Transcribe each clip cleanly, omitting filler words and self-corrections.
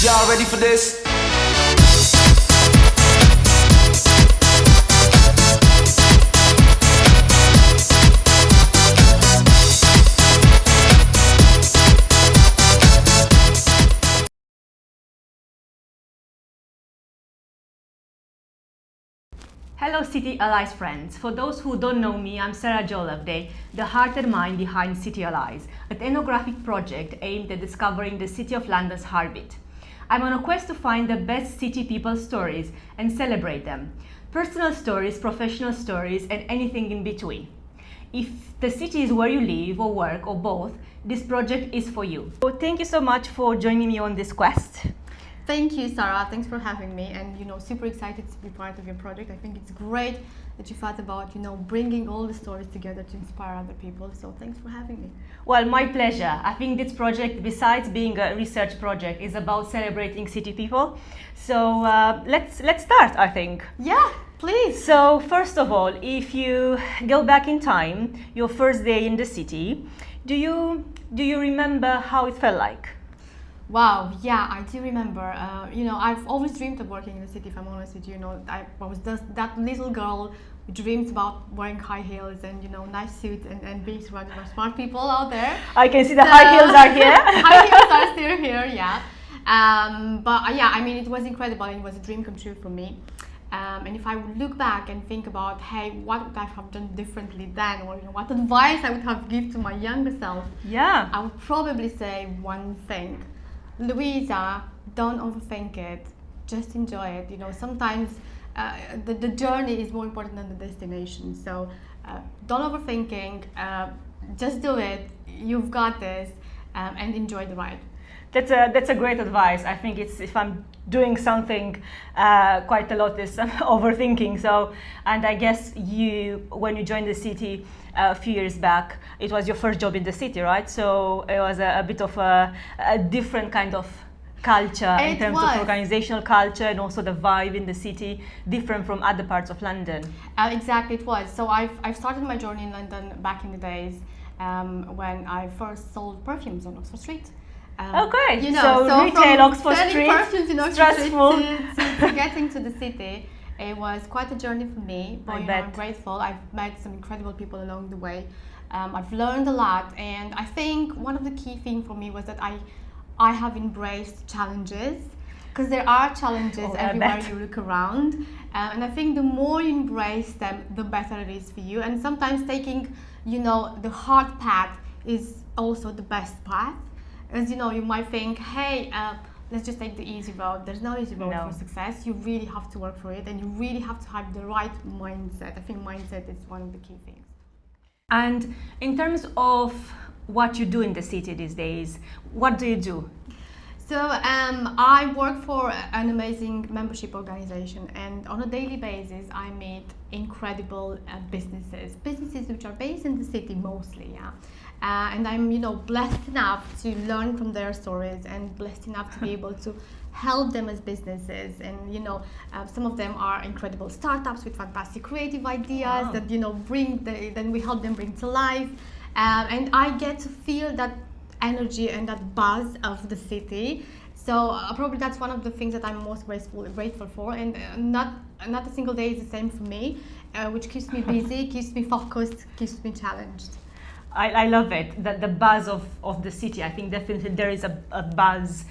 Y'all ready for this? Hello City Allies friends. For those who don't know me, I'm Sarah Jolovde, the heart and mind behind City Allies, an ethnographic project aimed at discovering the City of London's heartbeat. I'm on a quest to find the best city people stories and celebrate them. Personal stories, professional stories, and anything in between. If the city is where you live or work or both, this project is for you. So thank you so much for joining me on this quest. Thank you, Sarah. Thanks for having me, and super excited to be part of your project. I think it's great that you thought about bringing all the stories together to inspire other people. So thanks for having me. Well, my pleasure. I think this project, besides being a research project, is about celebrating city people. So let's start, I think. Yeah, please. So first of all, if you go back in time, your first day in the city, do you remember how it felt like? Wow, yeah, I do remember. I've always dreamed of working in the city, if I'm honest with you. I was just that little girl who dreams about wearing high heels and, nice suits and being surrounded by smart people out there. I can see the high heels are here. High heels are still here, yeah. It was incredible and it was a dream come true for me. And if I would look back and think about, hey, what would I have done differently then, or what advice I would have given to my younger self, yeah, I would probably say one thing. Luiza, don't overthink it, just enjoy it. Sometimes the journey is more important than the destination. So don't overthinking, just do it, you've got this, and enjoy the ride. That's a great advice. I think if I'm doing something quite a lot is overthinking. So, and I guess when you joined the city a few years back, it was your first job in the city, right? So it was a bit of a different kind of culture in terms of organizational culture, and also the vibe in the city, different from other parts of London. Exactly, it was. So I've started my journey in London back in the days when I first sold perfumes on Oxford Street. Okay, so retail Oxford Street, perfumes in Oxford stressful. Street to getting to the city, it was quite a journey for me, but I'm grateful. I've met some incredible people along the way. I've learned a lot, and I think one of the key things for me was that I have embraced challenges, because there are challenges everywhere you look around, and I think the more you embrace them, the better it is for you. And sometimes taking, the hard path is also the best path. As you might think, hey, let's just take the easy road. There's no easy road for success. You really have to work for it, and you really have to have the right mindset. I think mindset is one of the key things. And in terms of what you do in the city these days, what do you do? So I work for an amazing membership organization, and on a daily basis I meet incredible businesses which are based in the city mostly, yeah. And I'm, blessed enough to learn from their stories, and blessed enough to be able to help them as businesses. And some of them are incredible startups with fantastic creative ideas that then we help them bring to life. And I get to feel that energy and that buzz of the city. So probably that's one of the things that I'm most grateful for. And not a single day is the same for me, which keeps me busy, keeps me focused, keeps me challenged. I love it, the buzz of the city. I think definitely there is a buzz.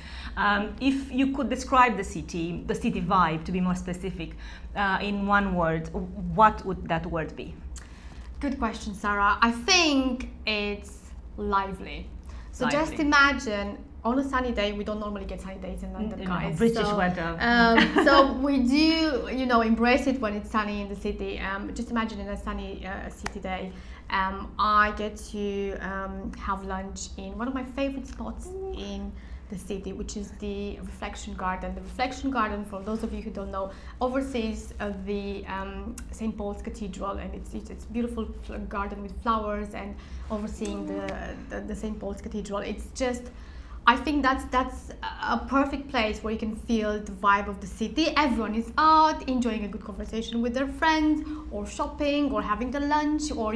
If you could describe the city vibe, to be more specific, in one word, what would that word be? Good question, Sarah. I think it's lively. So just imagine, on a sunny day, we don't normally get sunny days in London, guys. British weather. So we do, embrace it when it's sunny in the city. Just imagine in a sunny city day, I get to have lunch in one of my favorite spots in the city, which is the Reflection Garden. The Reflection Garden, for those of you who don't know, oversees the St. Paul's Cathedral, and it's a beautiful garden with flowers, and overseeing the St. Paul's Cathedral. It's just, I think that's a perfect place where you can feel the vibe of the city. Everyone is out enjoying a good conversation with their friends, or shopping, or having the lunch, or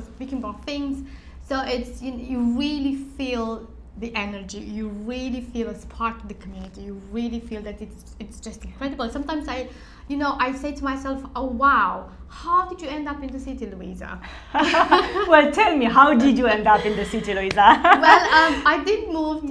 speaking about things. So it's you really feel the energy. You really feel as part of the community. You really feel that it's just incredible. Sometimes I say to myself, oh wow, how did you end up in the city, Luiza? Well, tell me, how did you end up in the city, Luiza? Well, I did move,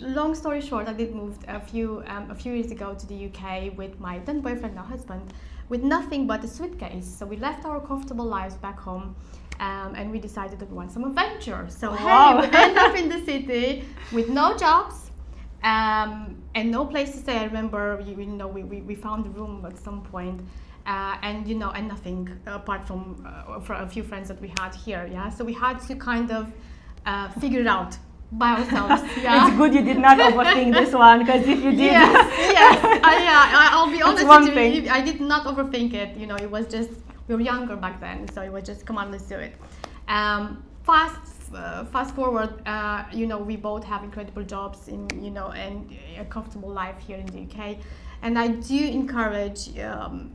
long story short, I did move a few years ago to the UK with my then boyfriend, now husband, with nothing but a suitcase. So we left our comfortable lives back home, and we decided that we want some adventure. So Wow. hey, we end up in the city with no jobs, and no place to stay. I remember, we found a room at some point, and nothing apart from for a few friends that we had here. Yeah, so we had to kind of figure it out by ourselves. Yeah, It's good you did not overthink this one, because if you did, yes. I'll be honest one with you. thing. I did not overthink it. It was just, we were younger back then, so it was just, come on, let's do it. Fast forward, we both have incredible jobs and a comfortable life here in the UK. And I do encourage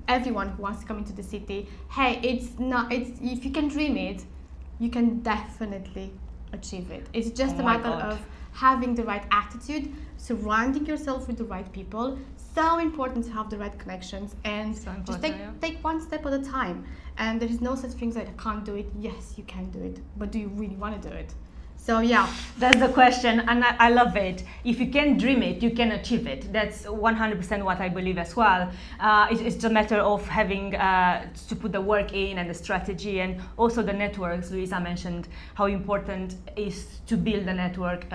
everyone who wants to come into the city. Hey, if you can dream it, you can definitely achieve it. It's just a matter of having the right attitude, surrounding yourself with the right people. So important to have the right connections, and just take one step at a time. And there is no such thing as I can't do it. Yes, you can do it, but do you really want to do it? So yeah, that's the question, and I love it. If you can dream it, you can achieve it. That's 100% what I believe as well. It's a matter of having to put the work in, and the strategy, and also the networks. Luiza mentioned how important it is to build a network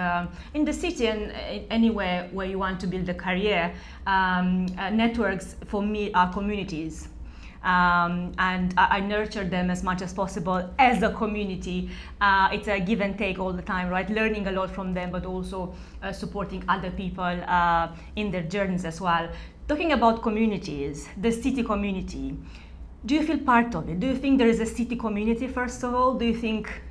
in the city and anywhere where you want to build a career. Networks for me are communities. And I nurture them as much as possible as a community. It's a give and take all the time, right? Learning a lot from them, but also supporting other people in their journeys as well. Talking about communities, the city community, do you feel part of it? Do you think there is a city community, first of all? Do you think...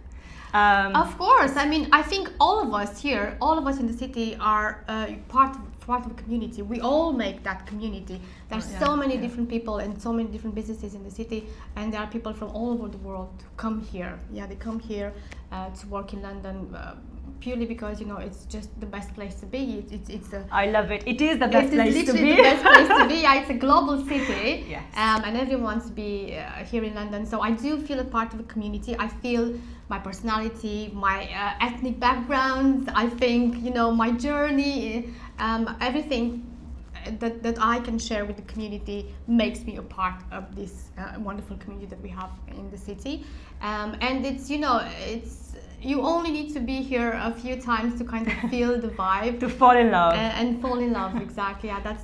Of course. I mean, I think all of us here, all of us in the city are part of a community. We all make that community. There's so many different people and so many different businesses in the city, and there are people from all over the world who come here. Yeah, they come here to work in London purely because it's just the best place to be. I love it. It is the best place to be. It's literally the best place to be. Yeah, it's a global city. Yes. And everyone wants to be here in London. So I do feel a part of a community. I feel my personality, my ethnic background, I think, my journey, everything that I can share with the community makes me a part of this wonderful community that we have in the city. And it's, you only need to be here a few times to kind of feel the vibe. To fall in love. And fall in love, exactly. Yeah,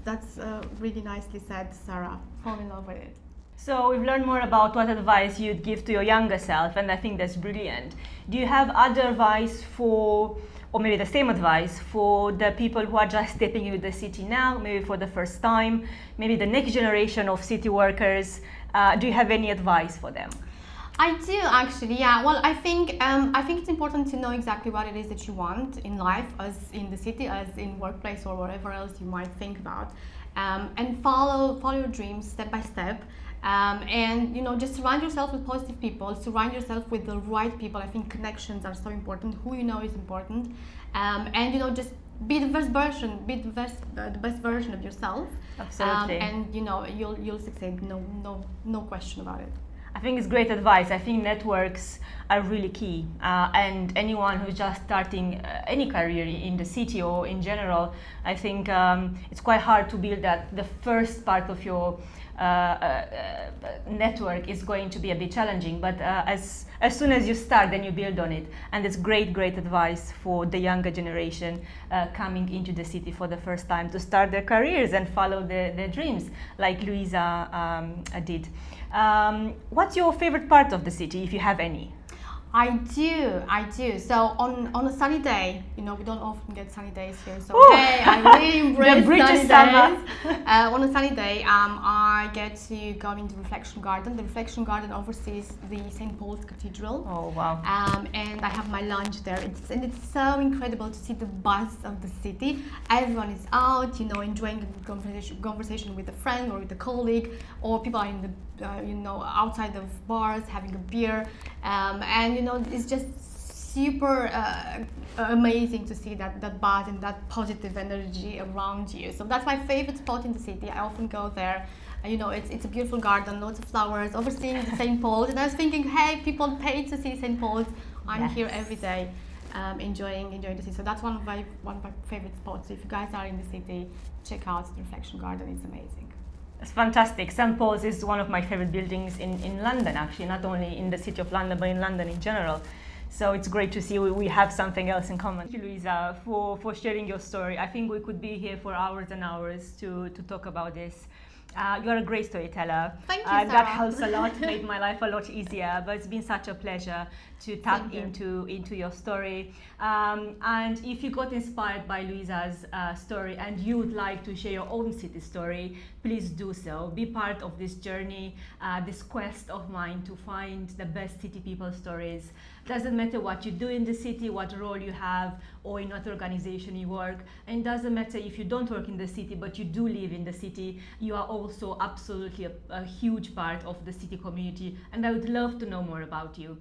that's really nicely said, Sarah. Fall in love with it. So we've learned more about what advice you'd give to your younger self, and I think that's brilliant. Do you have other advice or maybe the same advice for the people who are just stepping into the city now, maybe for the first time, maybe the next generation of city workers? Do you have any advice for them? I do actually, yeah. Well, I think it's important to know exactly what it is that you want in life, as in the city, as in workplace, or whatever else you might think about, and follow your dreams step by step. And just surround yourself with positive people, surround yourself with the right people. I think connections are so important. Who you know is important, and just be the best version, the best version of yourself. Absolutely. And you'll succeed. No question about it. I think it's great advice. I think networks are really key, and anyone who's just starting any career in the city or in general, I think it's quite hard to build that. The first part of your network is going to be a bit challenging, but as soon as you start, then you build on it. And it's great advice for the younger generation coming into the city for the first time to start their careers and follow their dreams, like Luiza did. What's your favorite part of the city, if you have any? I do. So on a sunny day, we don't often get sunny days here. So hey, I really embrace sunny days. On a sunny day, I get to go into Reflection Garden. The Reflection Garden oversees the St. Paul's Cathedral. Oh wow! And I have my lunch there. It's so incredible to see the buzz of the city. Everyone is out, enjoying a conversation with a friend or with a colleague, or people are in the outside of bars having a beer, and it's just super amazing to see that buzz and that positive energy around you. So that's my favorite spot in the city. I often go there. You know, it's a beautiful garden, lots of flowers, overseeing the St. Paul's. And I was thinking, hey, people pay to see St. Paul's. I'm here every day, enjoying the city. So that's one of my favorite spots. So if you guys are in the city, check out the Reflection Garden. It's amazing. It's fantastic. St. Paul's is one of my favorite buildings in London, actually, not only in the city of London, but in London in general. So it's great to see we have something else in common. Thank you, Luiza, for sharing your story. I think we could be here for hours and hours to talk about this. You're a great storyteller. Thank you, Sarah. That helps a lot, made my life a lot easier. But it's been such a pleasure to tap into your story. And if you got inspired by Luiza's story and you would like to share your own city story, please do so. Be part of this journey, this quest of mine to find the best city people stories. Doesn't matter what you do in the city, what role you have, or in what organization you work. And it doesn't matter if you don't work in the city, but you do live in the city. You are also absolutely a huge part of the city community. And I would love to know more about you.